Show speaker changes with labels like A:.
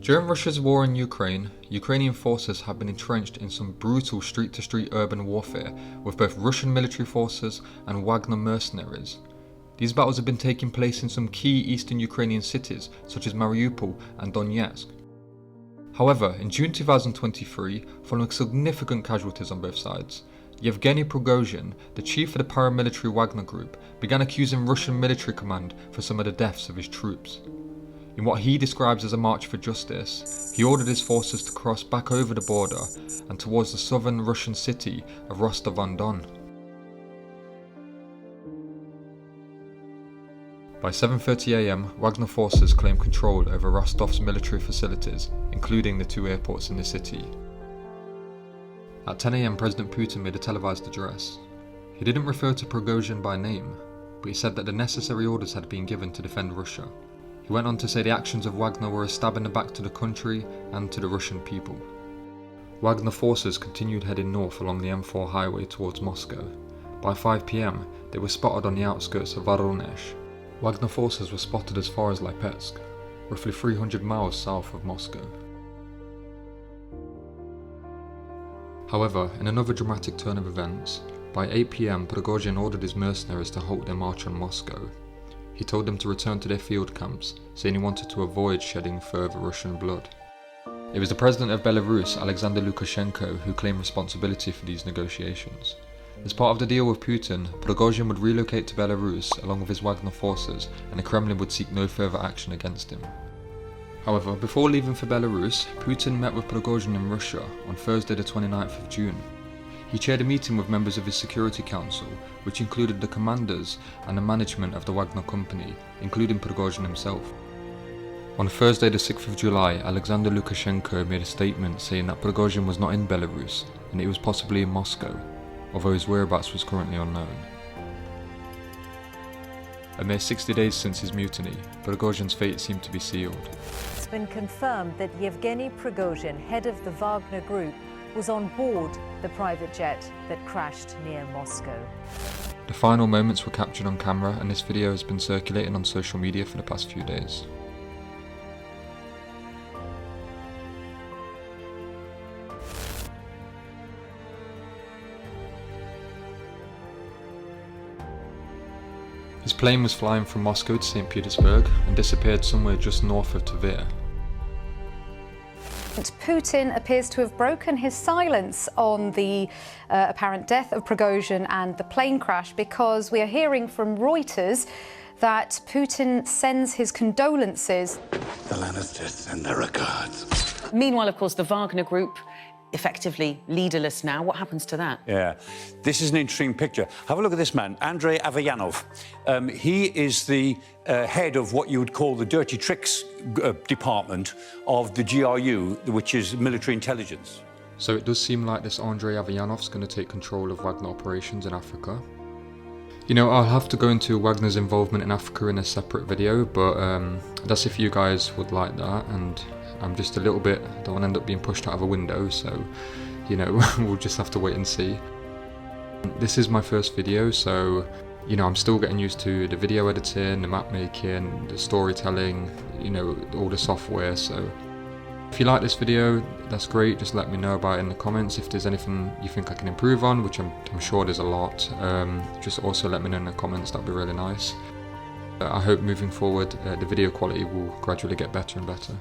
A: During Russia's war in Ukraine, Ukrainian forces have been entrenched in some brutal street-to-street urban warfare with both Russian military forces and Wagner mercenaries. These battles have been taking place in some key eastern Ukrainian cities such as Mariupol and Donetsk. However, in June 2023, following significant casualties on both sides, Yevgeny Prigozhin, the chief of the paramilitary Wagner group, began accusing Russian military command for some of the deaths of his troops. In what he describes as a march for justice, he ordered his forces to cross back over the border and towards the southern Russian city of Rostov-on-Don. By 7:30 AM, Wagner forces claimed control over Rostov's military facilities, including the two airports in the city. At 10 AM, President Putin made a televised address. He didn't refer to Prigozhin by name, but he said that the necessary orders had been given to defend Russia. He went on to say the actions of Wagner were a stab in the back to the country and to the Russian people. Wagner forces continued heading north along the M4 highway towards Moscow. By 5 PM, they were spotted on the outskirts of Voronezh. Wagner forces were spotted as far as Lipetsk, roughly 300 miles south of Moscow. However, in another dramatic turn of events, by 8 PM, Prigozhin ordered his mercenaries to halt their march on Moscow. He told them to return to their field camps, saying he wanted to avoid shedding further Russian blood. It was the president of Belarus, Alexander Lukashenko, who claimed responsibility for these negotiations. As part of the deal with Putin, Prigozhin would relocate to Belarus along with his Wagner forces, and the Kremlin would seek no further action against him. However, before leaving for Belarus, Putin met with Prigozhin in Russia on Thursday the 29th of June. He chaired a meeting with members of his Security Council, which included the commanders and the management of the Wagner company, including Prigozhin himself. On Thursday the 6th of July, Alexander Lukashenko made a statement saying that Prigozhin was not in Belarus and he was possibly in Moscow, although his whereabouts was currently unknown. A mere 60 days since his mutiny, Prigozhin's fate seemed to be sealed.
B: It's been confirmed that Yevgeny Prigozhin, head of the Wagner Group, was on board the private jet that crashed near Moscow.
A: The final moments were captured on camera, and this video has been circulating on social media for the past few days. His plane was flying from Moscow to St. Petersburg and disappeared somewhere just north of Tver.
C: Putin appears to have broken his silence on the apparent death of Prigozhin and the plane crash, because we are hearing from Reuters that Putin sends his condolences.
D: The Lannisters send their regards.
E: Meanwhile, of course, the Wagner Group, effectively leaderless now. What happens to that?
F: Yeah, this is an interesting picture. Have a look at this man, Andrei Avayanov. He is the head of what you would call the dirty tricks department of the GRU, which is military intelligence.
A: So it does seem like this Andrei Avayanov's going to take control of Wagner operations in Africa. You know, I'll have to go into Wagner's involvement in Africa in a separate video, but that's if you guys would like that, and I'm just a little bit, don't want to end up being pushed out of a window, so, you know, we'll just have to wait and see. This is my first video, so, you know, I'm still getting used to the video editing, the map making, the storytelling, you know, all the software, so if you like this video, that's great, just let me know about it in the comments. If there's anything you think I can improve on, which I'm sure there's a lot, just also let me know in the comments, that'd be really nice. I hope moving forward the video quality will gradually get better and better.